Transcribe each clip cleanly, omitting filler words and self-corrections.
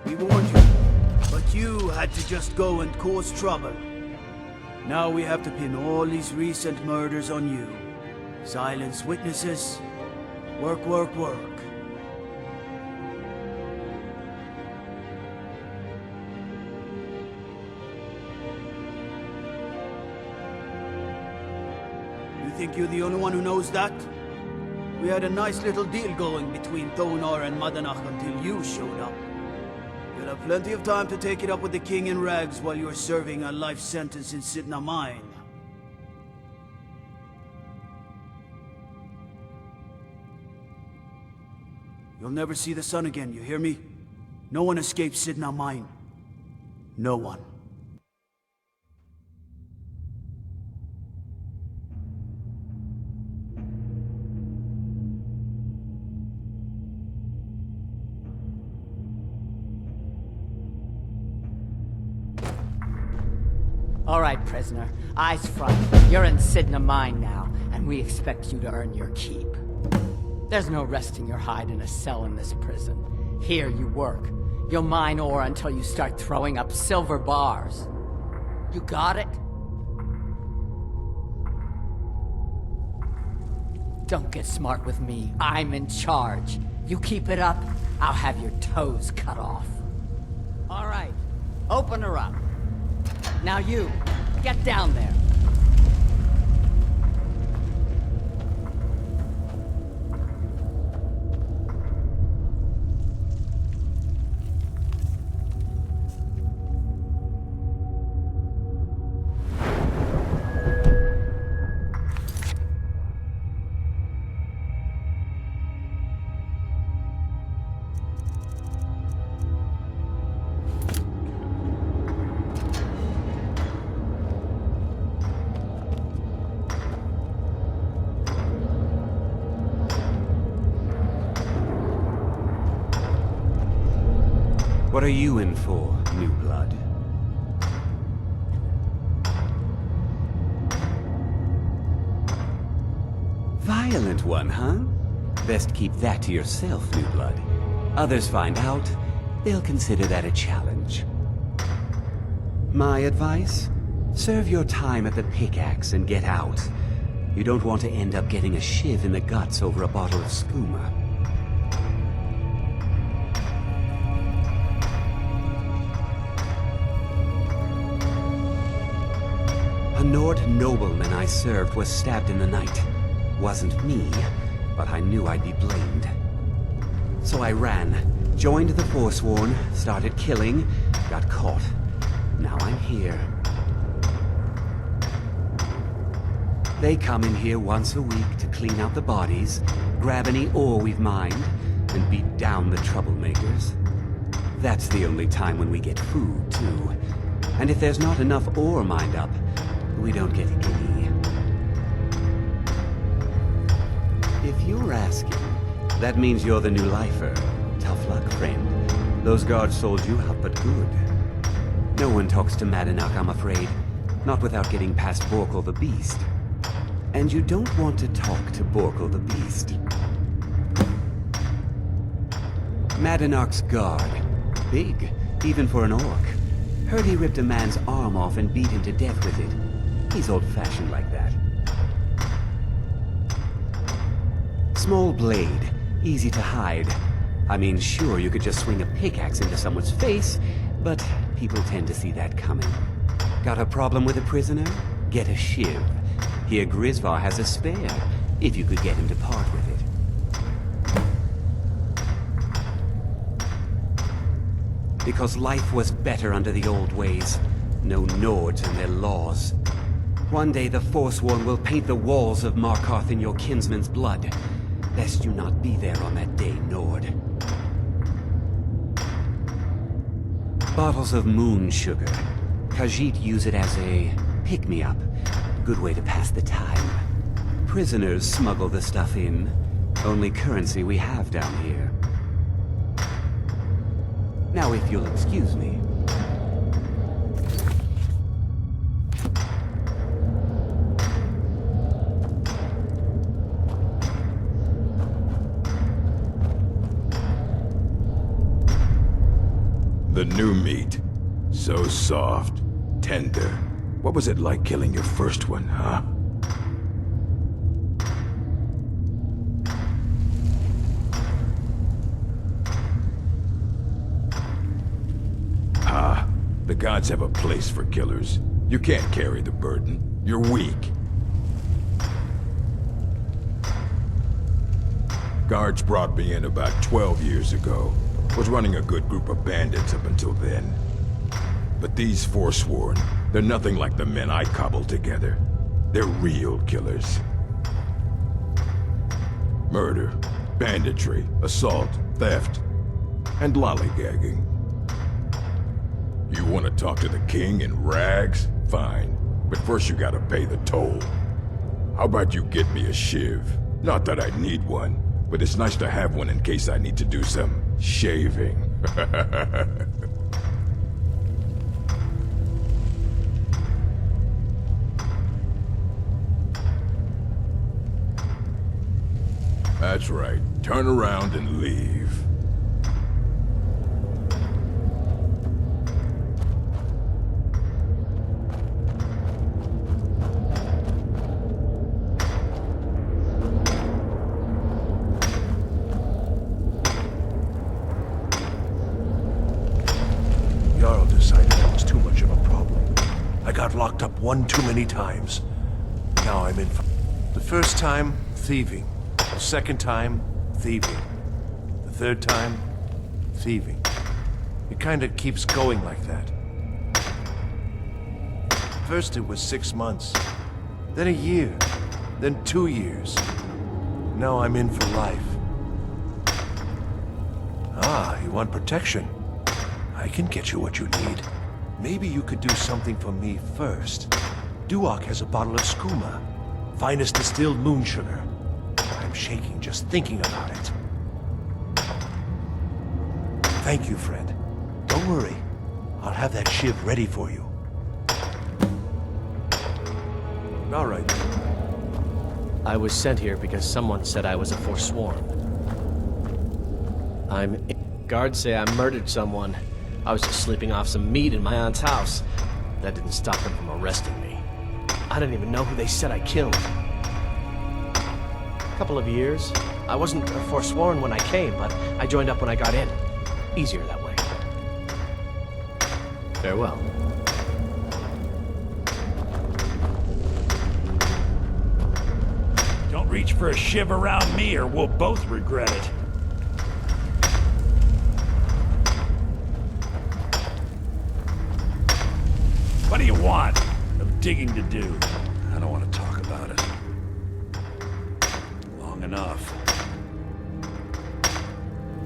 We warned you, but you had to just go and cause trouble. Now we have to pin all these recent murders on you. Silence witnesses. Work, work, work. You think you're the only one who knows that? We had a nice little deal going between Thonar and Madanach until you showed up. You'll have plenty of time to take it up with the king in rags while you're serving a life sentence in Cidhana mine. You'll never see the sun again, you hear me? No one escapes Cidhana mine. No one. All right, prisoner. Eyes front. You're in Cidhana mine now, and we expect you to earn your keep. There's no resting your hide in a cell in this prison. Here you work. You'll mine ore until you start throwing up silver bars. You got it? Don't get smart with me. I'm in charge. You keep it up, I'll have your toes cut off. All right. Open her up. Now you, get down there. What are you in for, new blood? Violent one, huh? Best keep that to yourself, new blood. Others find out, they'll consider that a challenge. My advice? Serve your time at the pickaxe and get out. You don't want to end up getting a shiv in the guts over a bottle of skooma. A Nord nobleman I served was stabbed in the night. Wasn't me, but I knew I'd be blamed. So I ran, joined the Forsworn, started killing, got caught. Now I'm here. They come in here once a week to clean out the bodies, grab any ore we've mined, and beat down the troublemakers. That's the only time when we get food, too. And if there's not enough ore mined up, we don't get any. If you're asking, that means you're the new lifer. Tough luck, friend. Those guards sold you out, but good. No one talks to Madanach, I'm afraid. Not without getting past Borkul the Beast. And you don't want to talk to Borkul the Beast. Madanach's guard. Big, even for an orc. Heard he ripped a man's arm off and beat him to death with it. He's old-fashioned like that. Small blade, easy to hide. I mean, sure, you could just swing a pickaxe into someone's face, but people tend to see that coming. Got a problem with a prisoner? Get a shiv. Here Grisvar has a spare, if you could get him to part with it. Because life was better under the old ways. No Nords and their laws. One day the Forsworn will paint the walls of Markarth in your kinsman's blood. Best you not be there on that day, Nord. Bottles of moon sugar. Khajiit use it as a pick-me-up. Good way to pass the time. Prisoners smuggle the stuff in. Only currency we have down here. Now if you'll excuse me. new meat. So soft, tender. What was it like killing your first one, huh? The gods have a place for killers. You can't carry the burden. You're weak. Guards brought me in about 12 years ago. Was running a good group of bandits up until then. But these Forsworn, they're nothing like the men I cobbled together. They're real killers. Murder, banditry, assault, theft, and lollygagging. You want to talk to the king in rags? Fine. But first you gotta pay the toll. How about you get me a shiv? Not that I need one, but it's nice to have one in case I need to do some shaving. That's right. Turn around and leave. Locked up one too many times. Now I'm in. The first time, thieving. The second time, thieving. The third time, thieving. It kinda keeps going like that. First it was 6 months, then a year, then 2 years. Now I'm in for life. Ah, you want protection? I can get you what you need. Maybe you could do something for me first. Duak has a bottle of skooma, finest distilled moon sugar. I'm shaking just thinking about it. Thank you, friend. Don't worry. I'll have that shiv ready for you. All right. I was sent here because someone said I was a Forsworn. Guards say I murdered someone. I was just sleeping off some meat in my aunt's house. That didn't stop them from arresting me. I didn't even know who they said I killed. A couple of years. I wasn't a Forsworn when I came, but I joined up when I got in. Easier that way. Farewell. Don't reach for a shiv around me or we'll both regret it. What do you want? Of digging to do. I don't want to talk about it. Long enough.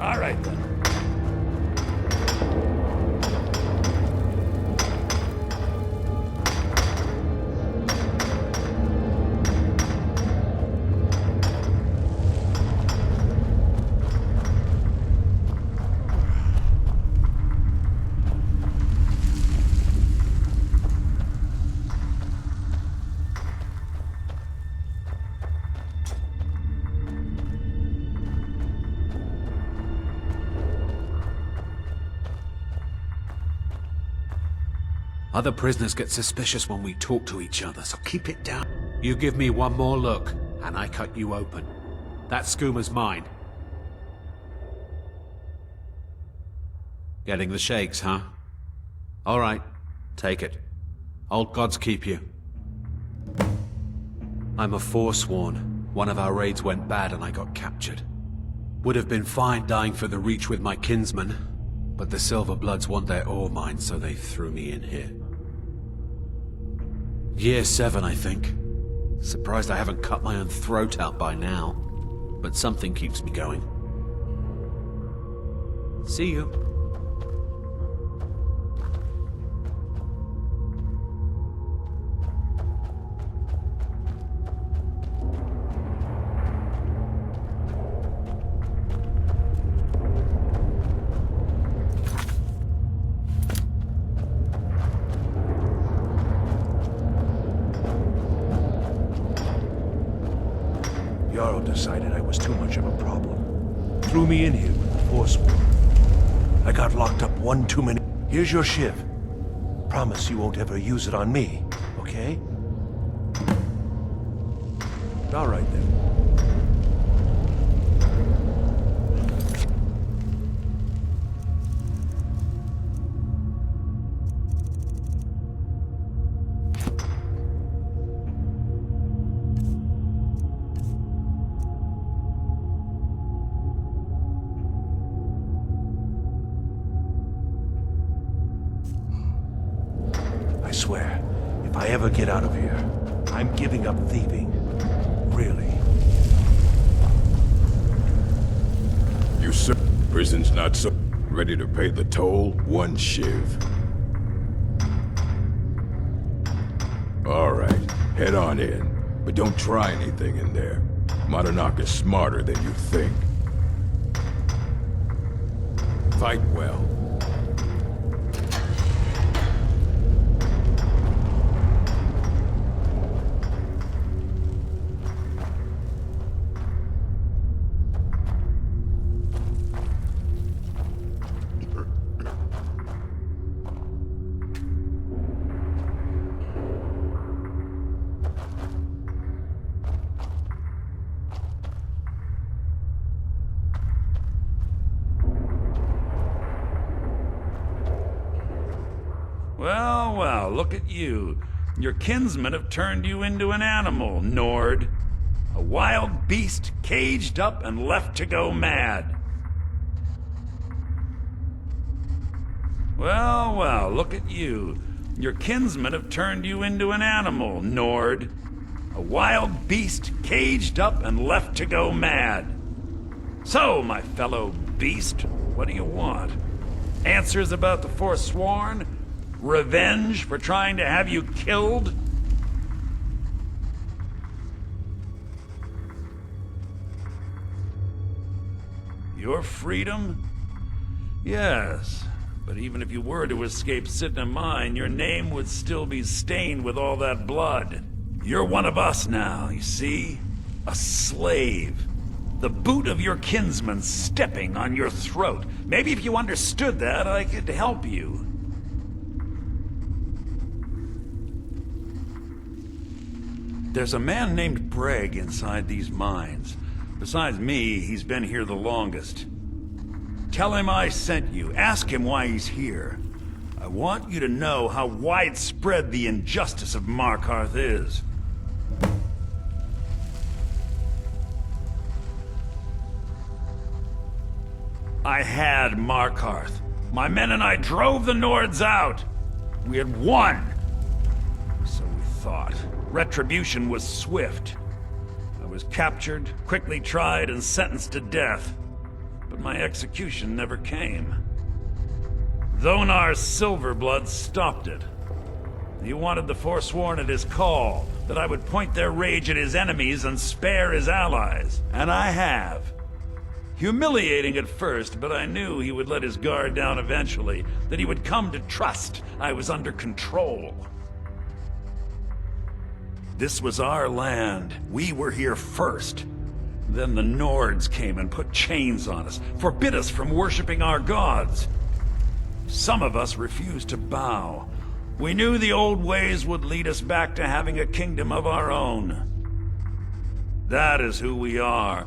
All right then. Other prisoners get suspicious when we talk to each other, so keep it down. You give me one more look, and I cut you open. That skooma's mine. Getting the shakes, huh? All right, take it. Old gods keep you. I'm a Forsworn. One of our raids went bad and I got captured. Would have been fine dying for the Reach with my kinsmen, but the Silver Bloods want their ore mine, so they threw me in here. Year 7, I think. Surprised I haven't cut my own throat out by now. But something keeps me going. See you. Decided I was too much of a problem. Threw me in here with the Forsworn. I got locked up one too many. Here's your shiv. Promise you won't ever use it on me, okay? All right then. I swear, if I ever get out of here, I'm giving up thieving. Really. You sir, prison's not so ready to pay the toll. One shiv. All right, head on in, but don't try anything in there. Monarch is smarter than you think. Fight well. Well, well, look at you. Your kinsmen have turned you into an animal, Nord. A wild beast caged up and left to go mad. Well, well, look at you. Your kinsmen have turned you into an animal, Nord. A wild beast caged up and left to go mad. So, my fellow beast, what do you want? Answers about the Forsworn? Revenge for trying to have you killed? Your freedom? Yes, but even if you were to escape Cidhana mine, your name would still be stained with all that blood. You're one of us now, you see? A slave. The boot of your kinsman stepping on your throat. Maybe if you understood that, I could help you. There's a man named Breg inside these mines. Besides me, he's been here the longest. Tell him I sent you. Ask him why he's here. I want you to know how widespread the injustice of Markarth is. I had Markarth. My men and I drove the Nords out. We had won. So we thought. Retribution was swift. I was captured, quickly tried, and sentenced to death. But my execution never came. Dhonar's Silverblood stopped it. He wanted the Forsworn at his call, that I would point their rage at his enemies and spare his allies. And I have. Humiliating at first, but I knew he would let his guard down eventually, that he would come to trust I was under control. This was our land. We were here first. Then the Nords came and put chains on us, forbid us from worshipping our gods. Some of us refused to bow. We knew the old ways would lead us back to having a kingdom of our own. That is who we are.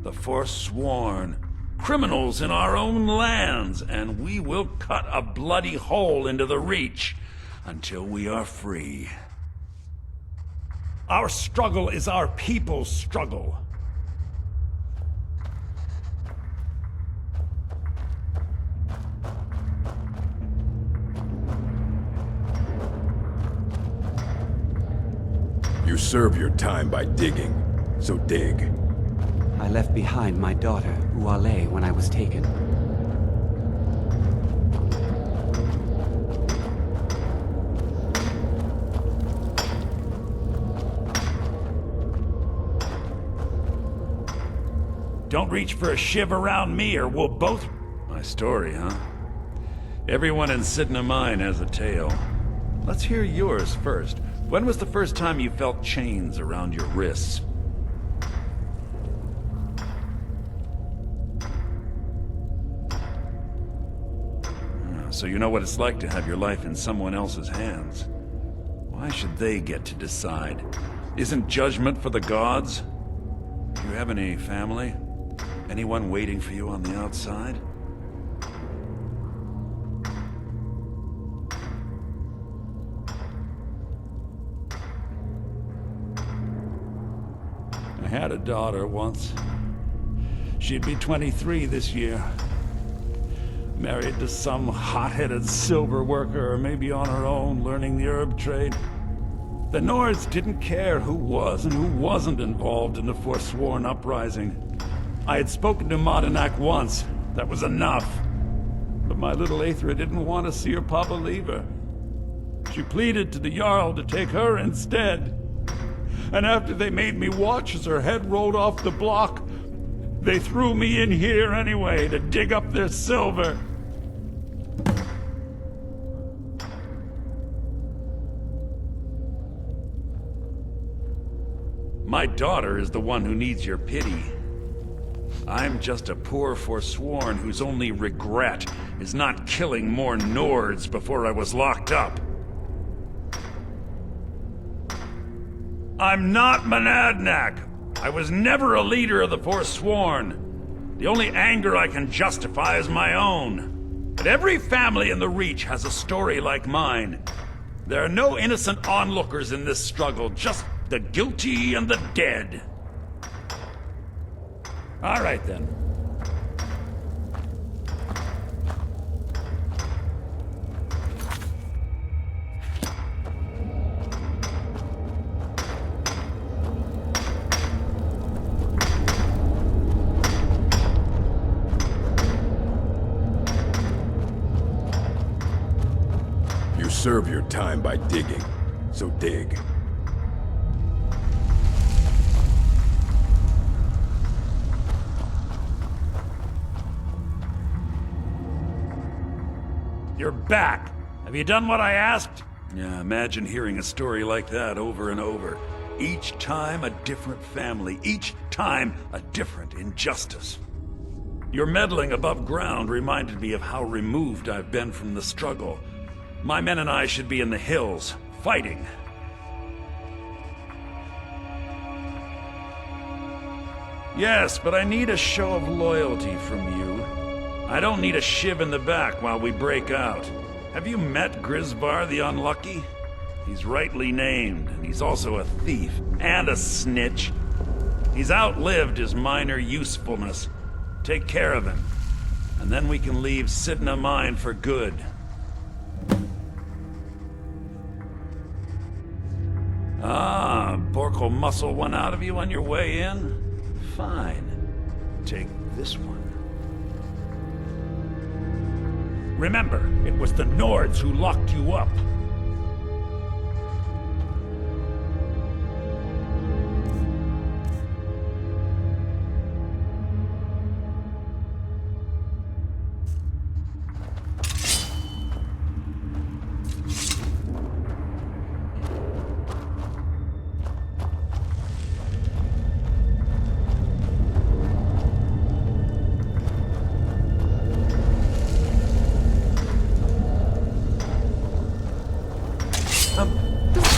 The Forsworn. Criminals in our own lands, and we will cut a bloody hole into the Reach until we are free. Our struggle is our people's struggle. You serve your time by digging, so dig. I left behind my daughter, Uale, when I was taken. Don't reach for a shiv around me or we'll both... My story, huh? Everyone in Cidhana mine has a tale. Let's hear yours first. When was the first time you felt chains around your wrists? So you know what it's like to have your life in someone else's hands. Why should they get to decide? Isn't judgment for the gods? Do you have any family? Anyone waiting for you on the outside? I had a daughter once. She'd be 23 this year. Married to some hot-headed silver worker, or maybe on her own, learning the herb trade. The Nords didn't care who was and who wasn't involved in the Forsworn uprising. I had spoken to Madanak once. That was enough. But my little Aethra didn't want to see her papa leave her. She pleaded to the Jarl to take her instead. And after they made me watch as her head rolled off the block, they threw me in here anyway to dig up their silver. My daughter is the one who needs your pity. I'm just a poor Forsworn whose only regret is not killing more Nords before I was locked up. I'm not Monadnack. I was never a leader of the Forsworn. The only anger I can justify is my own. But every family in the Reach has a story like mine. There are no innocent onlookers in this struggle, just the guilty and the dead. All right, then. You serve your time by digging, so dig. You're back. Have you done what I asked? Yeah, imagine hearing a story like that over and over. Each time a different family, each time a different injustice. Your meddling above ground reminded me of how removed I've been from the struggle. My men and I should be in the hills, fighting. Yes, but I need a show of loyalty from you. I don't need a shiv in the back while we break out. Have you met Grisvar the Unlucky? He's rightly named, and he's also a thief and a snitch. He's outlived his minor usefulness. Take care of him, and then we can leave Cidhana mine for good. Ah, Bork'll muscle one out of you on your way in? Fine. Take this one. Remember, it was the Nords who locked you up.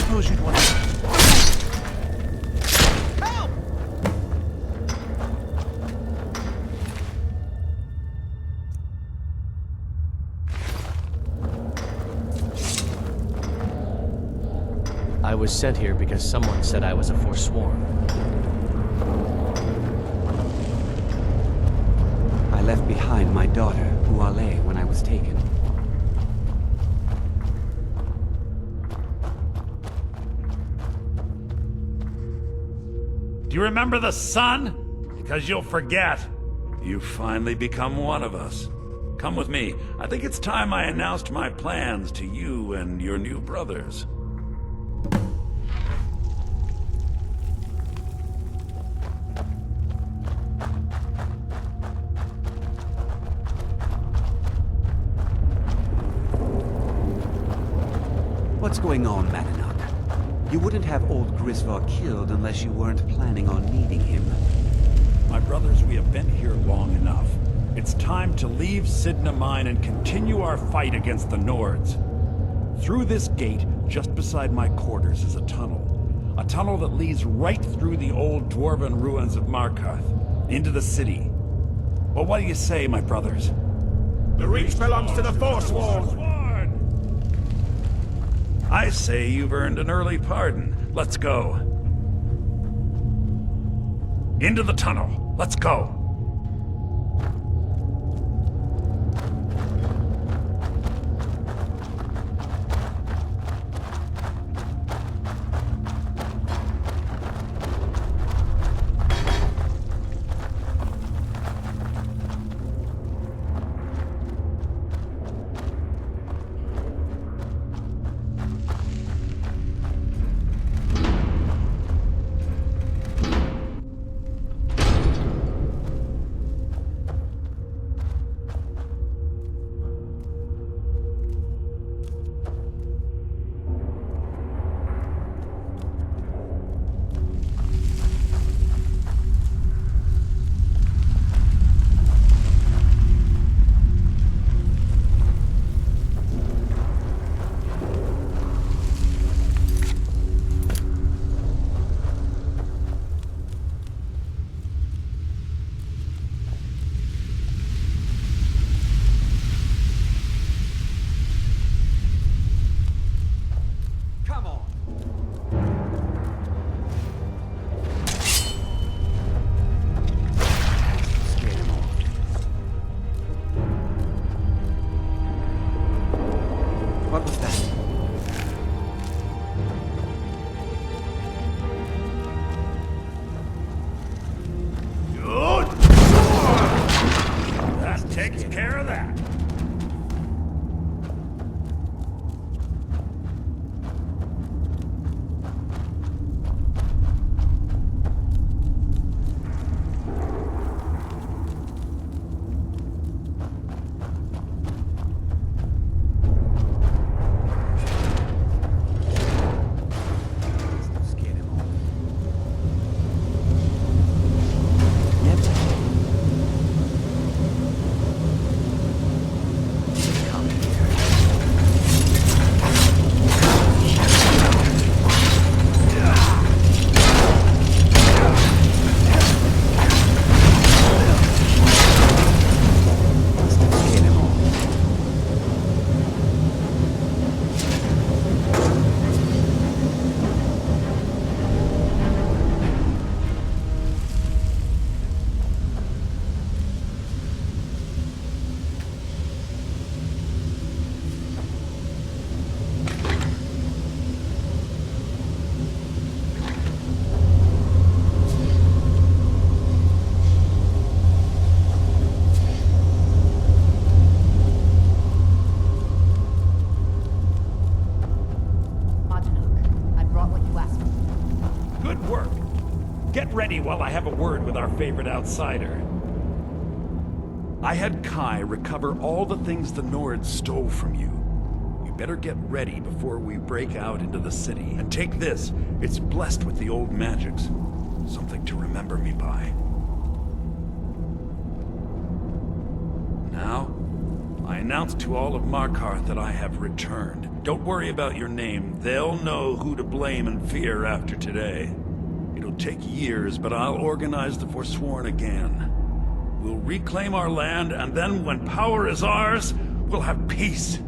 Suppose you'd want to... Help! I was sent here because someone said I was a Forsworn. I left behind my daughter, Uale, when I was taken. Do you remember the sun? Because you'll forget. You've finally become one of us. Come with me. I think it's time I announced my plans to you and your new brothers. What's going on, Madanak? You wouldn't have old Grisvar killed unless you weren't planning on needing him. My brothers, we have been here long enough. It's time to leave Cidhana Mine and continue our fight against the Nords. Through this gate, just beside my quarters, is a tunnel. A tunnel that leads right through the old dwarven ruins of Markarth, into the city. Well, what do you say, my brothers? The Reach belongs to the Forsworn! I say you've earned an early pardon. Let's go. Into the tunnel. Let's go. While I have a word with our favorite outsider. I had Kai recover all the things the Nords stole from you. You better get ready before we break out into the city. And take this. It's blessed with the old magics. Something to remember me by. Now, I announce to all of Markarth that I have returned. Don't worry about your name. They'll know who to blame and fear after today. It'll take years, but I'll organize the Forsworn again. We'll reclaim our land, and then when power is ours, we'll have peace.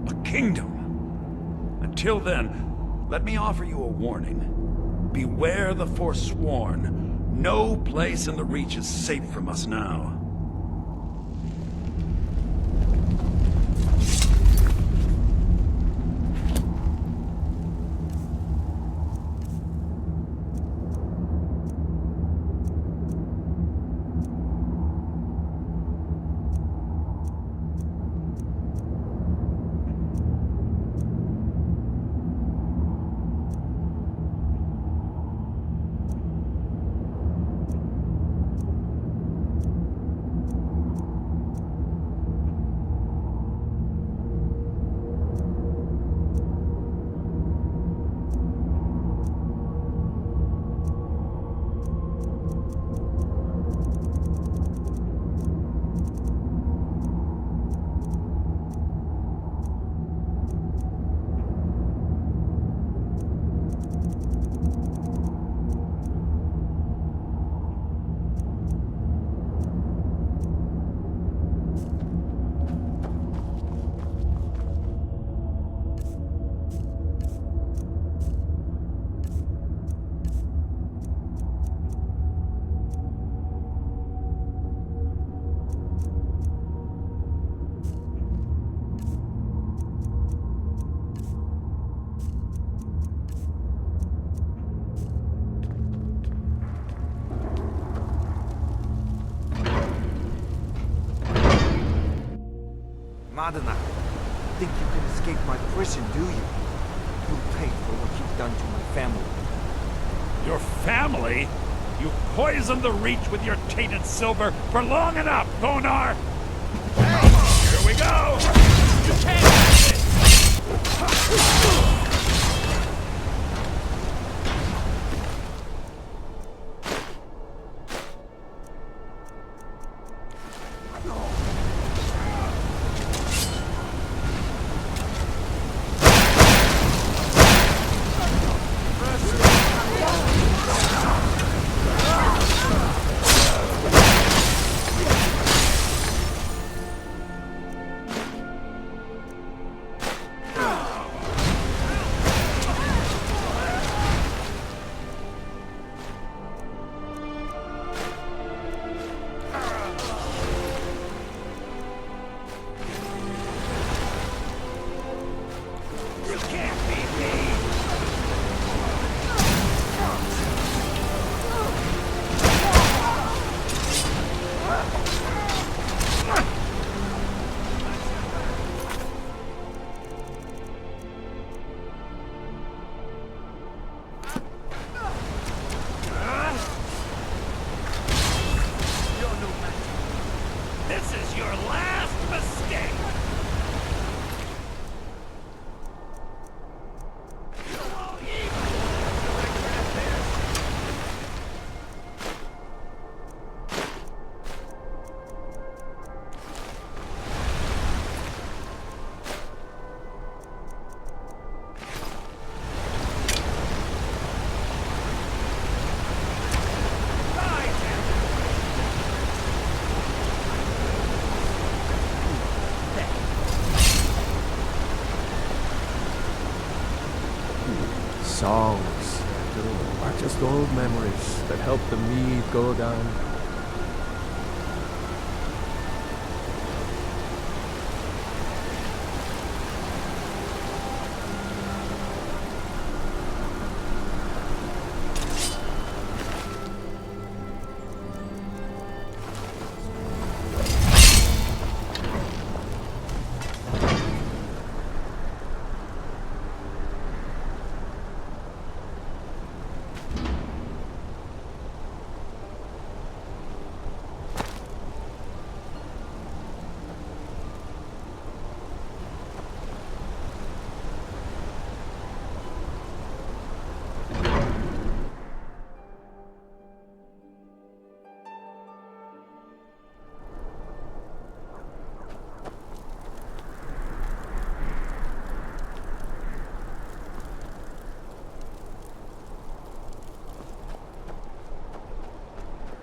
A kingdom. Until then, let me offer you a warning. Beware the Forsworn. No place in the Reach is safe from us now. Madana, think you can escape my prison, do you? You'll pay for what you've done to my family. Your family? You poisoned the Reach with your tainted silver for long enough, Thonar! Here we go! You can't have this! Songs are just old memories that help the mead go down.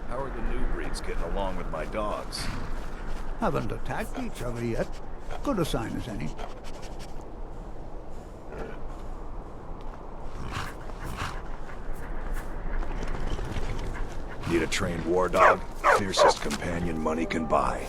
How are the new breeds getting along with my dogs? Haven't attacked each other yet. Good a sign as any. Need a trained war dog? Fiercest companion money can buy.